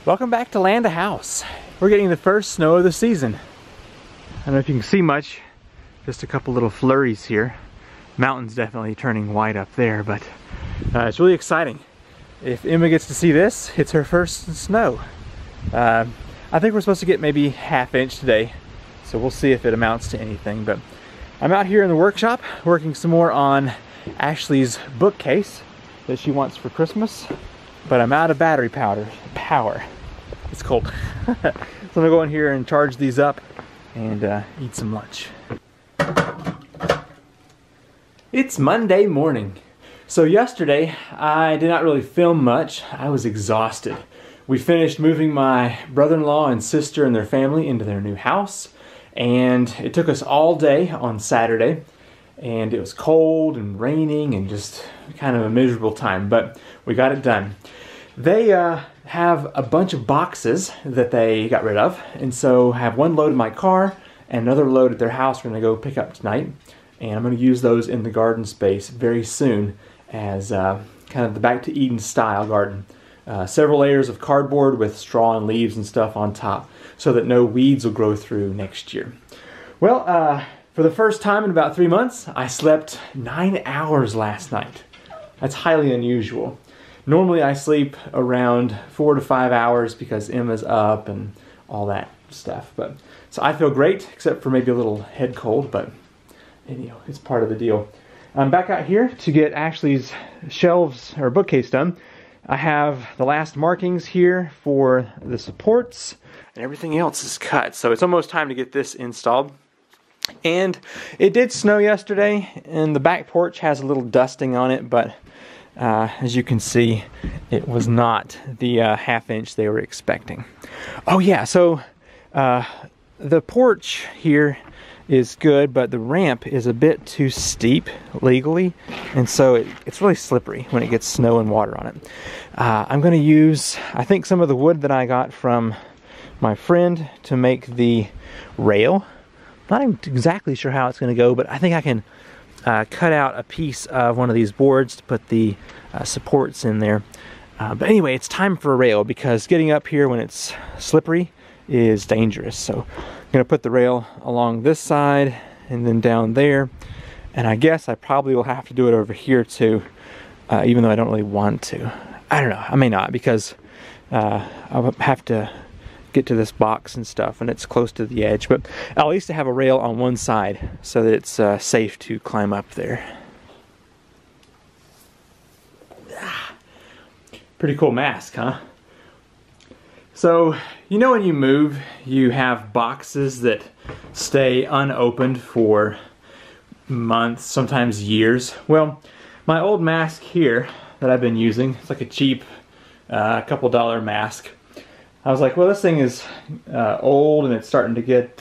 Welcome back to Land House. We're getting the first snow of the season. I don't know if you can see much, just a couple little flurries here. Mountain's definitely turning white up there, but it's really exciting. If Emma gets to see this, it's her first snow. I think we're supposed to get maybe ½ inch today, so we'll see if it amounts to anything. But I'm out here in the workshop working some more on Ashley's bookcase that she wants for Christmas, but I'm out of battery power. It's cold. So I'm gonna go in here and charge these up and eat some lunch. It's Monday morning. So yesterday I did not really film much. I was exhausted. We finished moving my brother-in-law and sister and their family into their new house, and it took us all day on Saturday, and it was cold and raining and just kind of a miserable time, but we got it done. They have a bunch of boxes that they got rid of, and so I have one load in my car and another load at their house we're going to go pick up tonight, and I'm going to use those in the garden space very soon as kind of the Back to Eden style garden. Several layers of cardboard with straw and leaves and stuff on top so that no weeds will grow through next year. Well, for the first time in about 3 months, I slept 9 hours last night. That's highly unusual. Normally I sleep around 4 to 5 hours because Emma's up and all that stuff. So I feel great, except for maybe a little head cold, but anyhow, it's part of the deal. I'm back out here to get Ashley's shelves or bookcase done. I have the last markings here for the supports, and everything else is cut, so it's almost time to get this installed. And it did snow yesterday, and the back porch has a little dusting on it, but as you can see, it was not the ½ inch they were expecting. Oh yeah, so the porch here is good, but the ramp is a bit too steep legally, and so it's really slippery when it gets snow and water on it. I'm going to use, I think, some of the wood that I got from my friend to make the rail. Not exactly sure how it's going to go, but I think I can cut out a piece of one of these boards to put the supports in there. But anyway, it's time for a rail because getting up here when it's slippery is dangerous. So I'm going to put the rail along this side and then down there. And I guess I probably will have to do it over here too, even though I don't really want to. I don't know, I may not, because I'll have to get to this box and stuff, and it's close to the edge, but at least I have a rail on one side so that it's safe to climb up there. Pretty cool mask, huh? So, you know when you move, you have boxes that stay unopened for months, sometimes years. Well, my old mask here that I've been using, it's like a cheap couple dollar mask. I was like, well, this thing is old and it's starting to get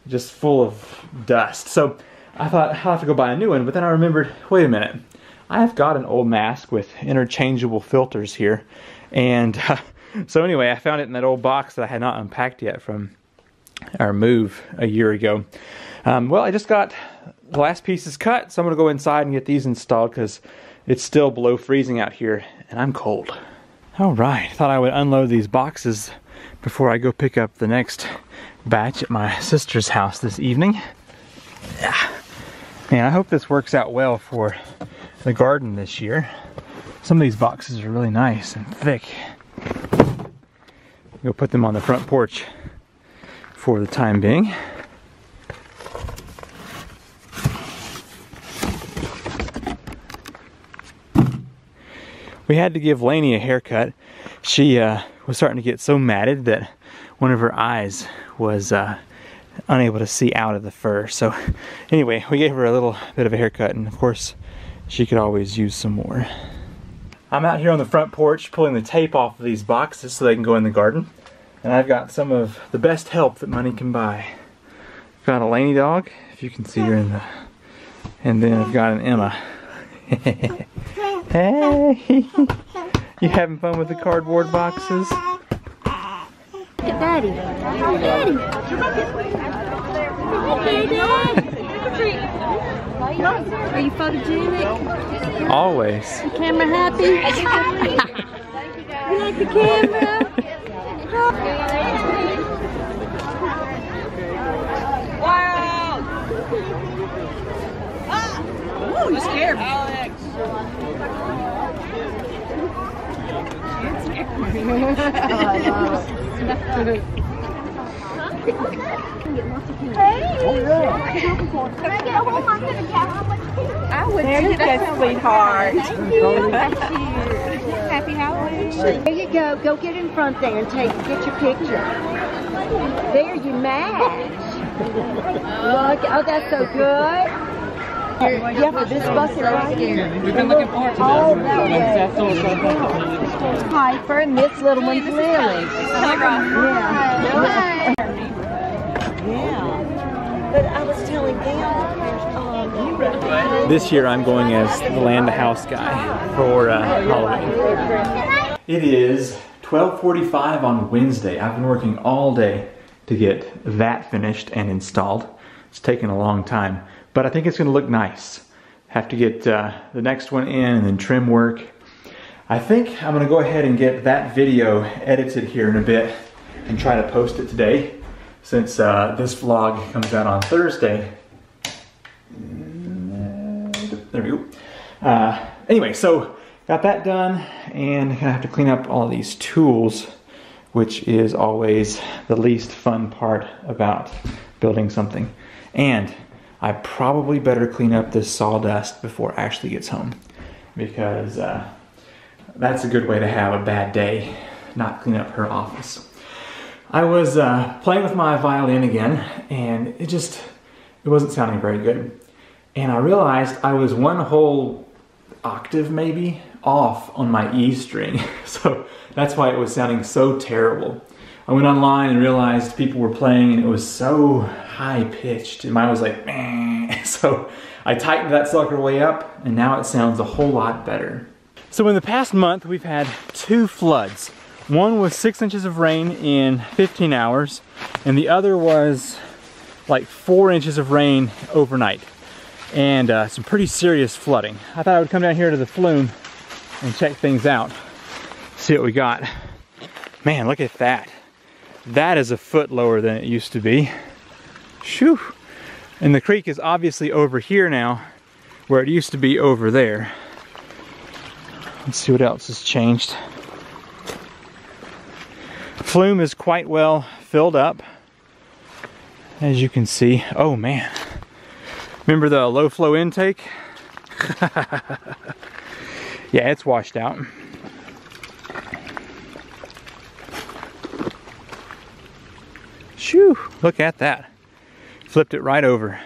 just full of dust. So I thought I'll have to go buy a new one, but then I remembered, wait a minute, I've got an old mask with interchangeable filters here. And so anyway, I found it in that old box that I had not unpacked yet from our move a year ago. Well, I just got the last pieces cut, so I'm going to go inside and get these installed because it's still below freezing out here and I'm cold. Alright, thought I would unload these boxes before I go pick up the next batch at my sister's house this evening. Yeah. Man, I hope this works out well for the garden this year. Some of these boxes are really nice and thick. Go put them on the front porch for the time being. We had to give Lainey a haircut. She was starting to get so matted that one of her eyes was unable to see out of the fur. So anyway, we gave her a little bit of a haircut, and of course she could always use some more. I'm out here on the front porch pulling the tape off of these boxes so they can go in the garden. And I've got some of the best help that money can buy. I've got a Lainey dog, if you can see her in the... And then I've got an Emma. Hey! You having fun with the cardboard boxes? Look at Daddy. Daddy. Daddy. Are you photogenic? Always. The camera happy? You like the camera? I would. There you go, sweetheart. Thank you. Happy Halloween. There you go. Go get in front there and get your picture. There you match. Look, oh, that's so good. Yeah, for this bucket right here. We've been looking forward to Oh, this. Piper and this little one's Lily. Yeah. Yeah. But I was telling them, This year I'm going as the land house guy for Halloween. It is 12:45 on Wednesday. I've been working all day to get that finished and installed. It's taken a long time, but I think it's going to look nice. Have to get the next one in and then trim work. I think I'm going to go ahead and get that video edited here in a bit and try to post it today, since this vlog comes out on Thursday. There we go. Anyway, so got that done, and I have to clean up all these tools, which is always the least fun part about building something. And I probably better clean up this sawdust before Ashley gets home, because that's a good way to have a bad day, not clean up her office. I was playing with my violin again, and it wasn't sounding very good. And I realized I was one whole octave maybe off on my E string. So that's why it was sounding so terrible. I went online and realized people were playing and it was so high pitched and mine was like, meh. So I tightened that sucker way up and now it sounds a whole lot better. So in the past month we've had 2 floods. One was 6 inches of rain in 15 hours and the other was like 4 inches of rain overnight. And some pretty serious flooding. I thought I would come down here to the flume and check things out, see what we got. Man, look at that. That is a foot lower than it used to be. Shoo! And the creek is obviously over here now, where it used to be over there. Let's see what else has changed. Flume is quite well filled up, as you can see. Oh man. Remember the low flow intake? Yeah, it's washed out. Shoo, look at that. Flipped it right over.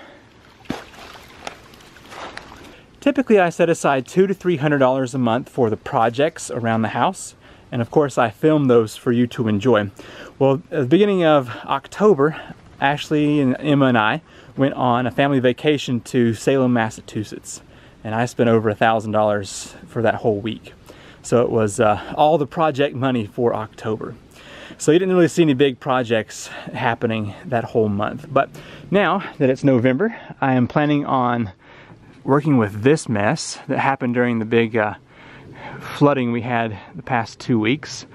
Typically I set aside $200 to $300 a month for the projects around the house. And of course I film those for you to enjoy. Well, at the beginning of October, Ashley and Emma and I went on a family vacation to Salem, Massachusetts. And I spent over $1,000 for that whole week. So it was all the project money for October. So you didn't really see any big projects happening that whole month. But now that it's November, I am planning on working with this mess that happened during the big flooding we had the past 2 weeks.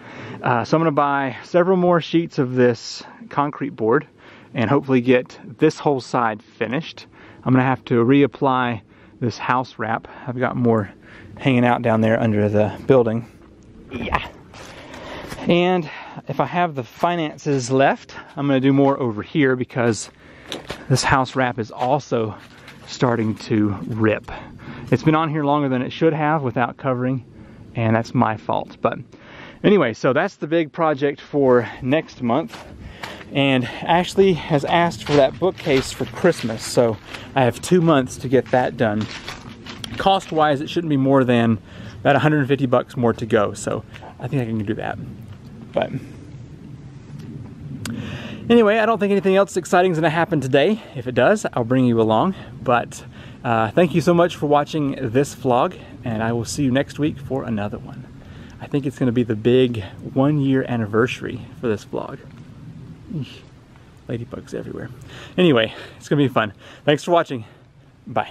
So I'm gonna buy several more sheets of this concrete board and hopefully get this whole side finished. I'm gonna have to reapply this house wrap. I've got more hanging out down there under the building. Yeah. And if I have the finances left, I'm gonna do more over here because this house wrap is also starting to rip. It's been on here longer than it should have without covering, and that's my fault. But anyway, so that's the big project for next month. And Ashley has asked for that bookcase for Christmas, so I have 2 months to get that done. Cost-wise, it shouldn't be more than about 150 bucks more to go, so I think I can do that. But anyway, I don't think anything else exciting is going to happen today. If it does, I'll bring you along. But thank you so much for watching this vlog, and I will see you next week for another one. I think it's going to be the big 1-year anniversary for this vlog. Ladybugs everywhere. Anyway, it's going to be fun. Thanks for watching. Bye.